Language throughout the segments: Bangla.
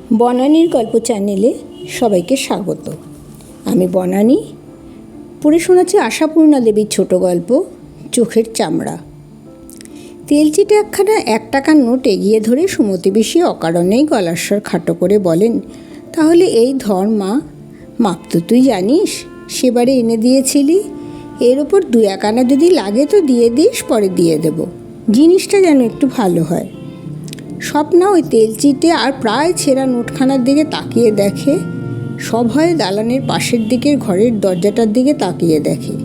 বনানীর গল্প চ্যানেলে সবাইকে স্বাগত। আমি বনানী পড়ে শোনাচ্ছি আশাপূর্ণা দেবীর ছোট গল্প চোখের চামড়া। তেলচিটে একখানা 1 টাকার নোট এগিয়ে ধরে সুমতি পিসি অকারণেই গলার স্বর খাটো করে বলেন, তাহলে এই ধর মা, মাপ তো তুই জানিস, সেবারে এনে দিয়েছিলি, এর ওপর 2-1 আনা যদি লাগে তো দিয়ে দিস, পরে দিয়ে দেব, জিনিসটা যেন একটু ভালো হয়। স্বপ্না ওই তেলচিটে আর প্রায় ছেঁড়া নোটখানার দিকে তাকিয়ে দেখে, সভয়ে দালানের পাশের দিকের ঘরের দরজাটার দিকে তাকিয়ে দেখে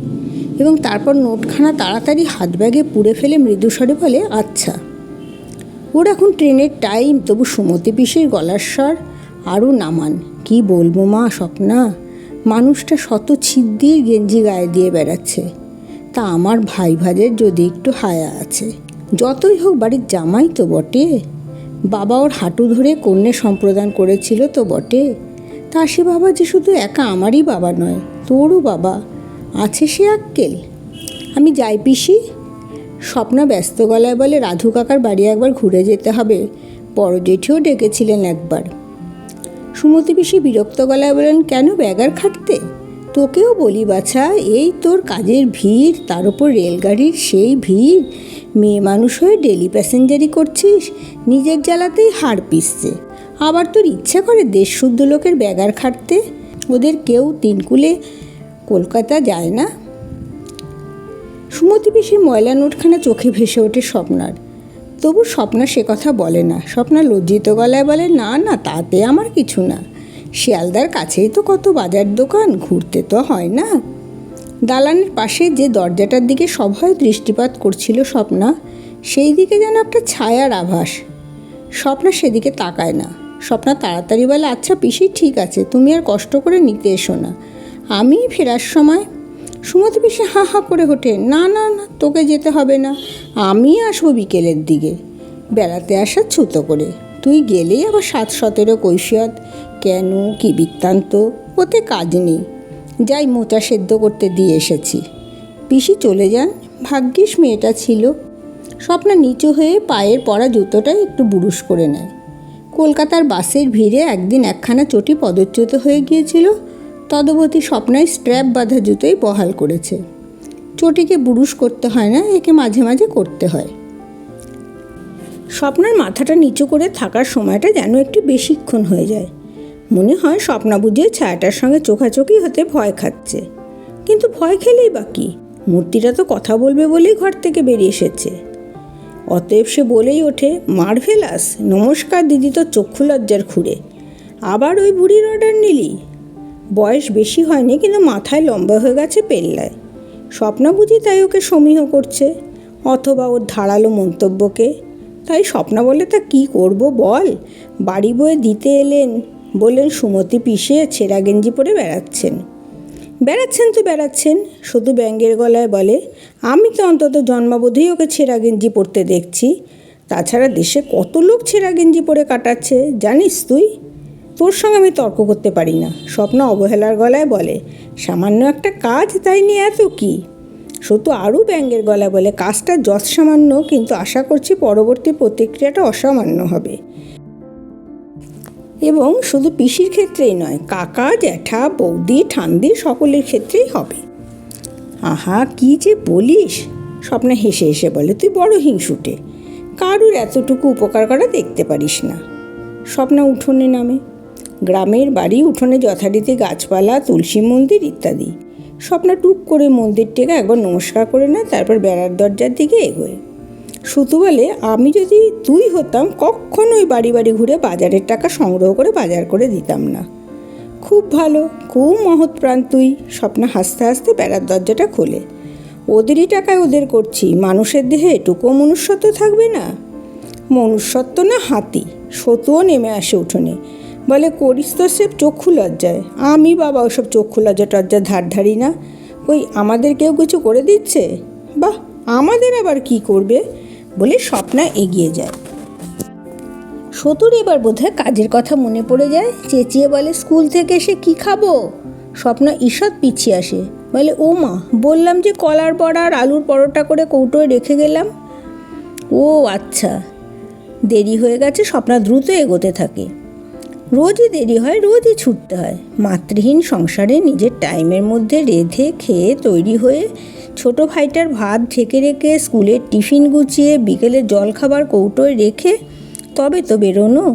এবং তারপর নোটখানা তাড়াতাড়ি হাত ব্যাগে পুড়ে ফেলে মৃদুস্বরে বলে, আচ্ছা। ওর এখন ট্রেনের টাইম, তবু সুমতি পিসির গলার স্বর আরও নামান। কি বলবো মা স্বপ্না, মানুষটা শত ছিদ্দির গেঞ্জি গায়ে দিয়ে বেড়াচ্ছে, তা আমার ভাই ভাজের যদি একটু হায়া আছে। যতই হোক বাড়ির জামাই তো বটে, বাবা ওর হাঁটু ধরে কন্যে সম্প্রদান করেছিল তো বটে, তা সে বাবা যে শুধু একা আমারই বাবা নয়, তোরও বাবা আছে, সে আক্কেল। আমি যাই পিসি। স্বপ্না ব্যস্ত গলায় বলে, রাধু কাকার বাড়ি একবার ঘুরে যেতে হবে, বড় জেঠিও ডেকেছিলেন একবার। সুমতি পিসি বিরক্ত গলায় বলেন, কেন ব্যাগার খাটতে? তোকেও বলি বাছা, এই তোর কাজের ভিড়, তার উপর রেলগাড়ির সেই ভিড়, মেয়ে মানুষ হয়ে ডেলি প্যাসেঞ্জারি করছিস, নিজের জ্বালাতেই হাড় পিসছে, আবার তোর ইচ্ছা করে দেশশুদ্ধ লোকের ব্যাগার খাটতে? ওদের কেউ 3 কুলে কলকাতা যায় না। সুমতি পিসির ময়লা নোটখানা চোখে ভেসে ওঠে স্বপ্নার, তবু স্বপ্না সে কথা বলে না। স্বপ্না লজ্জিত গলায় বলে, না না, তাতে আমার কিছু না, শিয়ালদার কাছেই তো কত বাজার দোকান, ঘুরতে তো হয় না। দালানের পাশে যে দরজাটার দিকে সভয়ে দৃষ্টিপাত করছিল স্বপ্না, সেই দিকে যেন একটা ছায়ার আভাস। স্বপ্না সেদিকে তাকায় না। স্বপ্না তাড়াতাড়ি বলে, আচ্ছা পিসি, ঠিক আছে, তুমি আর কষ্ট করে নিতে এসো না, আমি ফেরার সময়। সুমতি পিসি হাঁ হাঁ করে ওঠে, না না না, তোকে যেতে হবে না, আমি আসবো বিকেলের দিকে, বেড়াতে আসার ছুতো করে। তুই গেলেই আবার 7-17 কৈফিয়ত, কেন কি বৃত্তান্ত, ওতে কাজ নেই, যাই মোচা সেদ্ধ করতে দিয়ে এসেছি। পিসি চলে যান, ভাগ্যিস মেয়েটা ছিল। স্বপ্না নিচু হয়ে পায়ের পরা জুতোটাই একটু বুরুশ করে নেয়। কলকাতার বাসের ভিড়ে একদিন একখানা চটি পদচ্যুত হয়ে গিয়েছিল, তদবতী স্বপ্নায় স্ট্র্যাপ বাঁধা জুতোই বহাল করেছে। চটিকে বুরুশ করতে হয় না, একে মাঝে মাঝে করতে হয়। স্বপ্নার মাথাটা নিচু করে থাকার সময়টা যেন একটু বেশিক্ষণ হয়ে যায়। মনে হয় স্বপ্না বুঝে ছায়াটার সঙ্গে চোখাচোখি হতে ভয় খাচ্ছে, কিন্তু ভয় খেলেই বা কি, মূর্তিটা তো কথা বলবে বলেই ঘর থেকে বেরিয়ে এসেছে। অতএব সে বলেই ওঠে, মার্ভেলাস, নমস্কার দিদি, তো চক্ষু লজ্জার খুঁড়ে, আবার ওই বুড়ির অর্ডার নিলি? বয়স বেশি হয়নি, কিন্তু মাথায় লম্বা হয়ে গেছে পেল্লায়। স্বপ্না বুঝি তাই ওকে সমীহ করছে, অথবা ওর ধারালো মন্তব্যকে। তাই স্বপ্না বলে, তা কী করবো বল, বাড়ি বয়ে দিতে এলেন, বললেন সুমতি পিসে ছেঁড়া গেঞ্জি পরে বেড়াচ্ছেন তো বেড়াচ্ছেন, শুধু ব্যঙ্গের গলায় বলে, আমি তো অন্তত জন্মাবধি ওকে ছেঁড়া গেঞ্জি পরতে দেখছি, তাছাড়া দেশে কত লোক ছেঁড়া গেঞ্জি পরে কাটাচ্ছে জানিস তুই? তোর সঙ্গে আমি তর্ক করতে পারি না। স্বপ্না অবহেলার গলায় বলে, সামান্য একটা কাজ, তাই নিয়ে এত কি? সত্যি আরও ব্যঙ্গের গলায় বলে, কাজটা যৎ সামান্য, কিন্তু আশা করছি পরবর্তী প্রতিক্রিয়াটা অসামান্য হবে, এবং শুধু পিসির ক্ষেত্রেই নয়, কাকা জ্যাঠা বৌদি ঠান্দি সকলের ক্ষেত্রেই হবে। আহা, কি যে বলিস! স্বপ্না হেসে হেসে বলে, তুই বড় হিংসুটে, কারুর এতটুকু উপকার করা দেখতে পারিস না। স্বপ্না উঠোনে নামে। গ্রামের বাড়ি, উঠোনে যথারীতি গাছপালা, তুলসী মন্দির ইত্যাদি। স্বপ্না টুক করে মন্দিরটিকে একবার নমস্কার করে নেয়, তারপর বেড়ার দরজার দিকে এগোয়। শুধু বলে, আমি যদি তুই হতাম, কখনোই বাড়ি বাড়ি ঘুরে বাজারের টাকা সংগ্রহ করে বাজার করে দিতাম না। খুব ভালো, খুব মহৎ প্রাণ তুই। স্বপ্না হাসতে হাসতে বেড়ার দরজাটা খোলে। ওদেরই টাকায় ওদের করছি, মানুষের দেহে এটুকুও মনুষ্যত্ব থাকবে না? মনুষ্যত্ব না হাতি। সতুও নেমে আসে উঠোনে, বলে, করিস তো সে চক্ষু লজ্জায়। আমি বাবা ওসব চক্ষু লজ্জা টজ্জা ধার ধারি না। ওই আমাদের কেউ কিছু করে দিচ্ছে? বাহ, আমাদের আবার কি করবে? বলে স্বপ্না এগিয়ে যায়। সতুর এবার বোধহয় কাজের কথা মনে পড়ে যায়, চেঁচিয়ে বলে, স্কুল থেকে এসে কি খাবো? স্বপ্না ঈষৎ পিছিয়ে আসে, বলে, ও মা, বললাম যে কলার বড়া আর আলুর পরোটা করে কৌটোয় রেখে গেলাম। ও আচ্ছা। দেরি হয়ে গেছে। স্বপ্না দ্রুত এগোতে থাকে। রোজই দেরি হয়, রোজই ছুটতে হয়। মাতৃহীন সংসারে নিজের টাইমের মধ্যে রেঁধে খেয়ে তৈরি হয়ে ছোট ভাইটার ভাত ঢেকে রেখে স্কুলের টিফিন গুছিয়ে বিকেলে জলখাবার কৌটোয় রেখে তবে তো বেরোনো।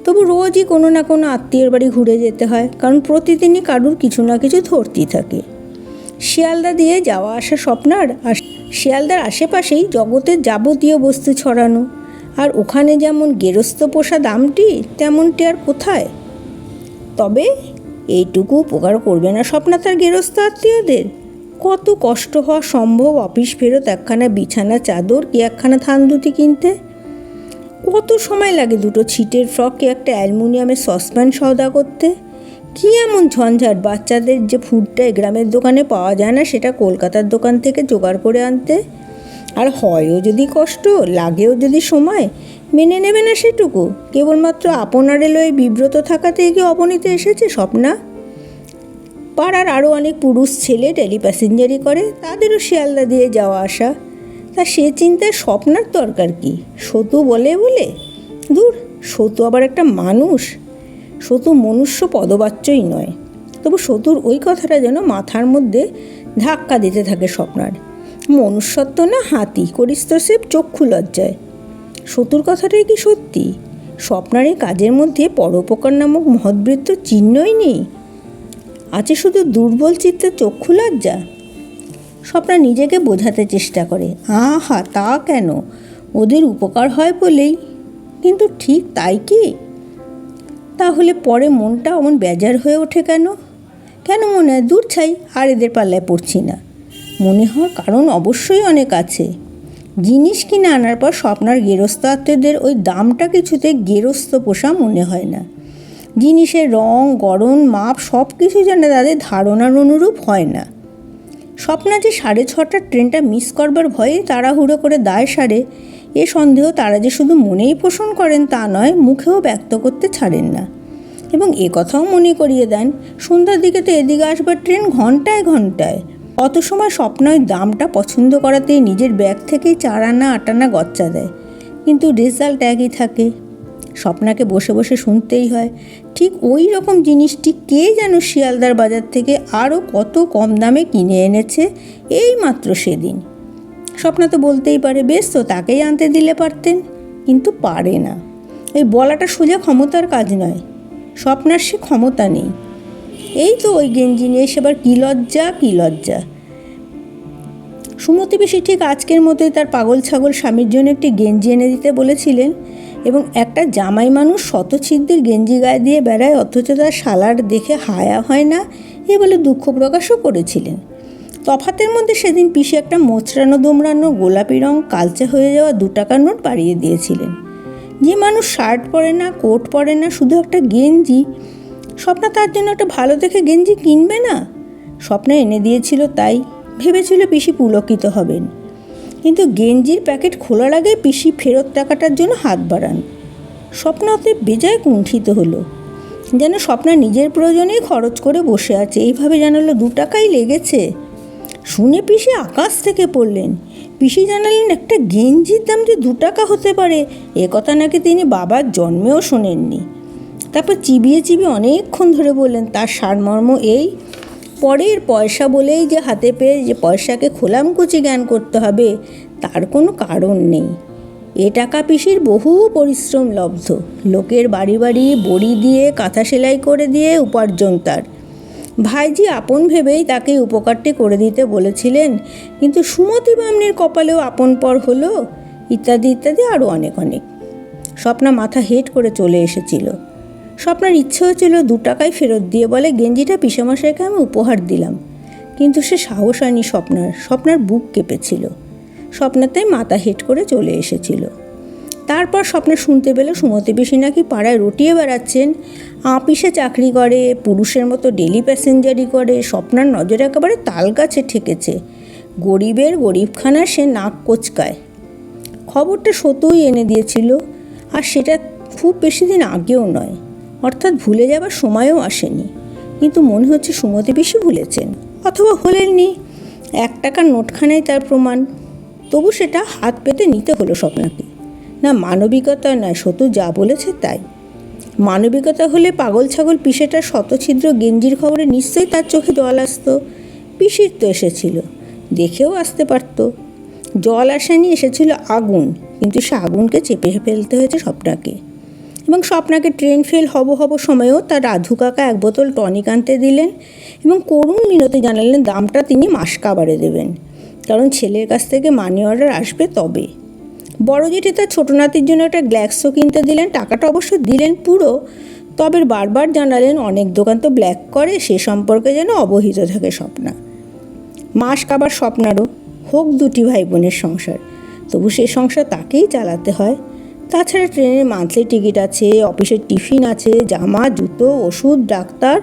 তবু রোজই কোনো না কোনো আত্মীয়ের বাড়ি ঘুরে যেতে হয়, কারণ প্রতিদিনই কারুর কিছু না কিছু ধরতেই থাকে। শিয়ালদা দিয়ে যাওয়া আসা স্বপ্নার, আর শিয়ালদার আশেপাশেই জগতের যাবতীয় বস্তু ছড়ানো। আর ওখানে যেমন গেরস্থ পোষা দামটি, তেমনটি আর কোথায়? তবে এইটুকু উপকার করবে না স্বপ্না তার গেরস্থ আত্মীয়দের? কত কষ্ট হওয়া সম্ভব অফিস ফেরত একখানা বিছানা চাদর কি একখানা থানদুতি কিনতে? কত সময় লাগে দুটো ছিটের ফ্রককে একটা অ্যালুমিনিয়ামের সসপ্যান সওদা করতে? কী এমন ঝঞ্ঝাট বাচ্চাদের যে ফুডটা গ্রামের দোকানে পাওয়া যায় না, সেটা কলকাতার দোকান থেকে জোগাড় করে আনতে? আর হয়ও যদি কষ্ট, লাগেও যদি সময়, মেনে নেবে না সেটুকু? কেবলমাত্র আপনারে লয়ে বিব্রত থাকাতেই কি অবনীতে এসেছে স্বপ্না? পাড়ার আরও অনেক পুরুষ ছেলে ডেলি প্যাসেঞ্জারি করে, তাদেরও শিয়ালদা দিয়ে যাওয়া আসা। তা সে চিন্তায় স্বপ্নার দরকার কি? সতু বলে বলে? দূর, সতু আবার একটা মানুষ? সতু মনুষ্য পদবাচ্যই নয়। তবু সতুর ওই কথাটা যেন মাথার মধ্যে ধাক্কা দিতে থাকে স্বপ্নার। মনুষ্যত্ব না হাতি, করিস তো সে চক্ষু লজ্জায়। সতুর কথাটাই কি সত্যি? স্বপ্নার এই কাজের মধ্যে পরোপকার নামক মহৎবৃত্ত চিহ্নই নেই, আছে শুধু দুর্বল চিত্তের চক্ষু লজ্জা। স্বপ্না নিজেকে বোঝাতে চেষ্টা করে, আহা তা কেন, ওদের উপকার হয় বলেই। কিন্তু ঠিক তাই কি? তাহলে পরে মনটা অমন বেজার হয়ে ওঠে কেন? কেন মনে হয় দূর ছাই, আর এদের পাল্লায় পড়ছি না? মনে হওয়ার কারণ অবশ্যই অনেক আছে। জিনিস কিনে আনার পর স্বপ্নার গেরস্থ আত্মীয়দের ওই দামটা কিছুতে গেরস্থ পোষা মনে হয় না। জিনিসের রং, গড়ন, মাপ সব কিছু যেন তাদের ধারণার অনুরূপ হয় না। স্বপ্না যে 6:30টার ট্রেনটা মিস করবার ভয়ে তাড়াহুড়ো করে দায় সারে, এ সন্দেহ তারা যে শুধু মনেই পোষণ করেন তা নয়, মুখেও ব্যক্ত করতে ছাড়েন না। এবং এ কথাও মনে করিয়ে দেন, সন্ধ্যার দিকে তো এদিকে আসবার ট্রেন ঘন্টায় ঘন্টায়। অত সময় স্বপ্না ওই দামটা পছন্দ করাতেই নিজের ব্যাগ থেকেই 4 আনা 8 আনা গচ্চা দেয়, কিন্তু রেজাল্ট একই থাকে। স্বপ্নাকে বসে বসে শুনতেই হয়, ঠিক ওই রকম জিনিসটি কে যেন শিয়ালদার বাজার থেকে আরও কত কম দামে কিনে এনেছে এই মাত্র সেদিন। স্বপ্না তো বলতেই পারে, বেশ তো তাকেই আনতে দিলে পারতেন, কিন্তু পারে না। এই বলাটা সোজা ক্ষমতার কাজ নয়, স্বপ্নার সে ক্ষমতা নেই। এই তো ওই গেঞ্জি নিয়ে সেবার কী লজ্জা, কী লজ্জা। সুমতি পিসি ঠিক আজকের মতোই তার পাগল ছাগল স্বামীর জন্য একটি গেঞ্জি এনে দিতে বলেছিলেন, এবং একটা জামাই মানুষ শত ছিদ্রের গেঞ্জি গায়ে দিয়ে বেড়ায় অথচ তার শালার দেখে হায়া হয় না, এ বলে দুঃখ প্রকাশও করেছিলেন। তফাতের মধ্যে সেদিন পিসি একটা মোচড়ানো দোমড়ানো গোলাপি রং কালচে হয়ে যাওয়া 2 টাকার নোট বাড়িয়ে দিয়েছিলেন। যে মানুষ শার্ট পরে না, কোট পরে না, শুধু একটা গেঞ্জি, স্বপ্না তার জন্য একটা ভালো দেখে গেঞ্জি কিনবে না? স্বপ্না এনে দিয়েছিল, তাই ভেবেছিল পিসি পুলকিত হবেন। কিন্তু গেঞ্জির প্যাকেট খোলার আগে পিসি ফেরত টাকাটার জন্য হাত বাড়ান। স্বপ্না ওতে বেজায় কুণ্ঠিত হলো, যেন স্বপ্না নিজের প্রয়োজনেই খরচ করে বসে আছে, এইভাবে জানালো 2 টাকাই লেগেছে। শুনে পিসি আকাশ থেকে পড়লেন। পিসি জানালেন একটা গেঞ্জির দাম যে 2 টাকা হতে পারে, এ কথা নাকি তিনি বাবার জন্মেও শোনেননি। তারপর চিবিয়ে চিবিয়ে অনেকক্ষণ ধরে বললেন তার সারমর্ম এই, পরের পয়সা বলেই যে হাতে পেয়ে যে পয়সাকে খোলামকুচি জ্ঞান করতে হবে তার কোনো কারণ নেই। এ টাকা পিসির বহু পরিশ্রম লব্ধ, লোকের বাড়ি বাড়ি বড়ি দিয়ে কাঁথা সেলাই করে দিয়ে উপার্জন তার। ভাইজি আপন ভেবেই তাকে উপকারটি করে দিতে বলেছিলেন, কিন্তু সুমতি বামনির কপালেও আপন পর হলো, ইত্যাদি ইত্যাদি আরও অনেক অনেক। স্বপ্না মাথা হেট করে চলে এসেছিল। স্বপ্নার ইচ্ছে হয়েছিল 2 টাকায় ফেরত দিয়ে বলে, গেঞ্জিটা পিসেমশাইকে আমি উপহার দিলাম, কিন্তু সে সাহস হয়নি স্বপ্নার বুক কেঁপেছিল। স্বপ্নাতে মাথা হেট করে চলে এসেছিল। তারপর স্বপ্না শুনতে পেল সুমতি পিসি নাকি পাড়ায় রটিয়ে বেড়াচ্ছেন, আপিসে চাকরি করে, পুরুষের মতো ডেলি প্যাসেঞ্জারি করে। স্বপ্নার নজর একেবারে তাল গাছে ঠেকেছে। গরিবের গরিবখানা সে নাক কোচকায়। খবরটা সত্যই এনে দিয়েছিল, আর সেটা খুব বেশি দিন আগেও নয়, অর্থাৎ ভুলে যাবার সময়ও আসেনি। কিন্তু মনে হচ্ছে সুমতি পিসি ভুলেছেন, অথবা ভোলেননি। 1 টাকার নোটখানাই তার প্রমাণ। তবু সেটা হাত পেতে নিতে হলো স্বপ্নাকে। না মানবিকতা নয়, সতু যা বলেছে তাই। মানবিকতা হলে পাগল ছাগল পিসেটার শতছিদ্র গেঞ্জির খবরে নিশ্চয়ই তার চোখে জল আসতো। পিসির তো এসেছিল, দেখেও আসতে পারত। জল আসেনি, এসেছিল আগুন, কিন্তু সে আগুনকে চেপে ফেলতে হয়েছে স্বপ্নাকে। এবং স্বপ্নাকে ট্রেন ফেল হব সময়েও তার রাধু কাকা এক বোতল টনিক আনতে দিলেন এবং করুণ মিনতি জানালেন দামটা তিনি মাসকাবারে দেবেন, কারণ ছেলের কাছ থেকে মানি অর্ডার আসবে তবে। বড় জেঠি তার ছোটো নাতির জন্য একটা গ্ল্যাক্সো কিনতে দিলেন, টাকাটা অবশ্য দিলেন পুরো, তবে বারবার জানালেন অনেক দোকান তো ব্ল্যাক করে, সে সম্পর্কে যেন অবহিত থাকে স্বপ্না। মাস কাবার স্বপ্নারও, হোক দুটি ভাই বোনের সংসার, তবু সে সংসার তাকেই চালাতে হয়। তাছাড়া ট্রেনের মান্থলি টিকিট আছে, অফিসের টিফিন আছে, জামা জুতো ওষুধ ডাক্তার,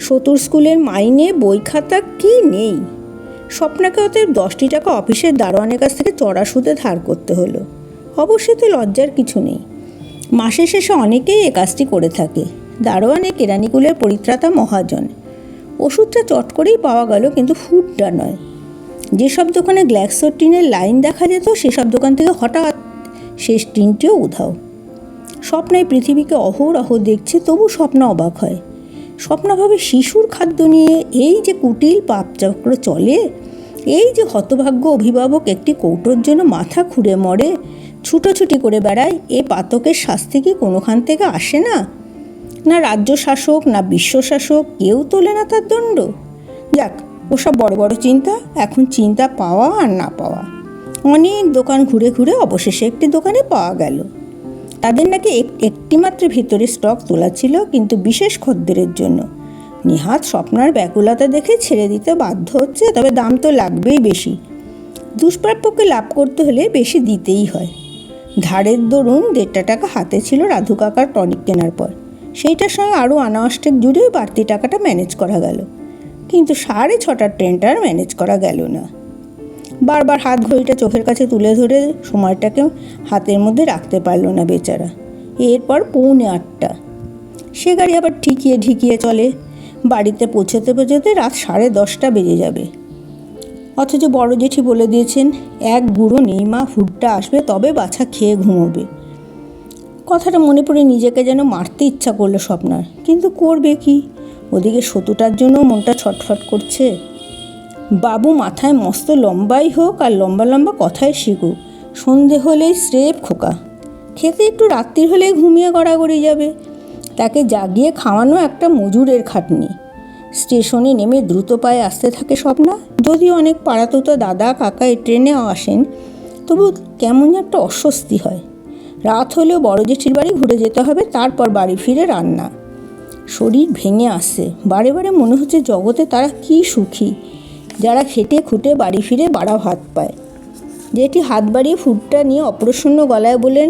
সতুর স্কুলের মাইনে বই খাতা কি নেই। স্বপ্নাকে অতএব 10টি টাকা অফিসের দারোয়ানের কাছ থেকে চড়া সুদে ধার করতে হলো। অবশ্যই তো লজ্জার কিছু নেই, মাসের শেষে অনেকেই এ কাজটি করে থাকে। দারোয়ানে কেরানিকুলের পরিত্রাতা মহাজন। ওষুধটা চট করেই পাওয়া গেল, কিন্তু ফুডটা নয়। যেসব দোকানে গ্ল্যাক্সোর টিনের লাইন দেখা যেত সেসব দোকান থেকে হঠাৎ শেষ টিনটিও উধাও। স্বপ্নায় পৃথিবীকে অহরহ দেখছে, তবু স্বপ্না অবাক হয়। স্বপ্নাভাবে শিশুর খাদ্য নিয়ে এই যে কুটিল পাপচক্র চলে, এই যে হতভাগ্য অভিভাবক একটি কৌটোর জন্য মাথা খুঁড়ে মরে, ছুটোছুটি করে বেড়ায়, এ পাতকের শাস্তি কি কোনোখান থেকে আসে না? না রাজ্য শাসক না বিশ্ব শাসক কেউ তোলে না তার দণ্ড। যাক, ওসব বড় বড় চিন্তা, এখন চিন্তা পাওয়া আর না পাওয়া। অনেক দোকান ঘুরে ঘুরে অবশেষে একটি দোকানে পাওয়া গেল। তাদের নাকি একটিমাত্র ভিতরে স্টক তোলা ছিল, কিন্তু বিশেষ খদ্দেরের জন্য। নিহাত স্বপ্নার ব্যাকুলতা দেখে ছেড়ে দিতে বাধ্য হচ্ছে, তবে দাম তো লাগবেই বেশি। দুষ্প্রাপ্যকে লাভ করতে হলে বেশি দিতেই হয়। ধারের দরুন 1.5 টাকা হাতে ছিল রাধু কাকার টনিক কেনার পর, সেইটার সঙ্গে আরও আনাঅষ্টেক জুড়েও বাড়তি টাকাটা ম্যানেজ করা গেল, কিন্তু 6:30টার ট্রেনটা আর ম্যানেজ করা গেল না। বারবার হাত ঘড়িটা চোখের কাছে তুলে ধরে সময়টাকে হাতের মধ্যে রাখতে পারল না বেচারা। এরপর 7:45। সে গাড়ি আবার ঠিকিয়ে ঢিকিয়ে চলে, বাড়িতে পৌঁছতে পৌঁছতে রাত 10:30 বেজে যাবে। অথচ বড় জেঠি বলে দিয়েছেন, এক গুঁড়ো নেই মা, ফুডটা আসবে তবে বাছা খেয়ে ঘুমোবে। কথাটা মনে পড়ে নিজেকে যেন মারতে ইচ্ছা করলো স্বপ্নার, কিন্তু করবে কি? ওদিকে সতুটার জন্য মনটা ছটফট করছে। বাবু মাথায় মস্ত লম্বাই হোক আর লম্বা লম্বা কথাই শিখুক, সন্ধে হলেই স্রেফ খোকা। খেতে একটু রাত্রির হলেই ঘুমিয়ে গড়াগড়ি যাবে। তাকে জাগিয়ে খাওয়ানো একটা মজুরের খাটনি। স্টেশনে নেমে দ্রুত পায়ে আসতে থাকে স্বপ্না। যদিও অনেক পাড়াতুতো দাদা কাকা এই ট্রেনে আসেন, তবু কেমন একটা অস্বস্তি হয়। রাত হলেও বড় জেঠির বাড়ি ঘুরে যেতে হবে, তারপর বাড়ি ফিরে রান্না। শরীর ভেঙে আসছে, বারে বারে মনে হচ্ছে জগতে তারা কি সুখী, যারা খেটে খুঁটে বাড়ি ফিরে বাড়া ভাত পায়। জেঠি হাত বাড়িয়ে ফুডটা নিয়ে অপ্রসন্ন গলায় বলেন,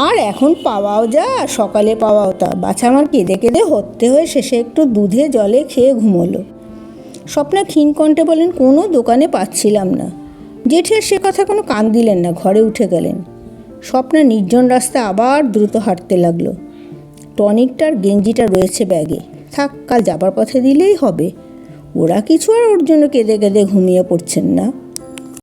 আর এখন পাওয়াও যা, সকালে পাওয়াও তা। বাছা আমার কেঁদে কেঁদে হতে হয়ে শেষে একটু দুধে জলে খেয়ে ঘুমোলো। স্বপ্না ক্ষীণ কণ্ঠে বলেন, কোনো দোকানে পাচ্ছিলাম না। জেঠি আর সে কথা কোনো কান দিলেন না, ঘরে উঠে গেলেন। স্বপ্না নির্জন রাস্তায় আবার দ্রুত হাঁটতে লাগলো। টনিকটার গেঞ্জিটা রয়েছে ব্যাগে, থাক, কাল যাবার পথে দিলেই হবে। ওরা কিছু আর ওর জন্য কেঁদে কেঁদে ঘুমিয়ে পড়ছেন না।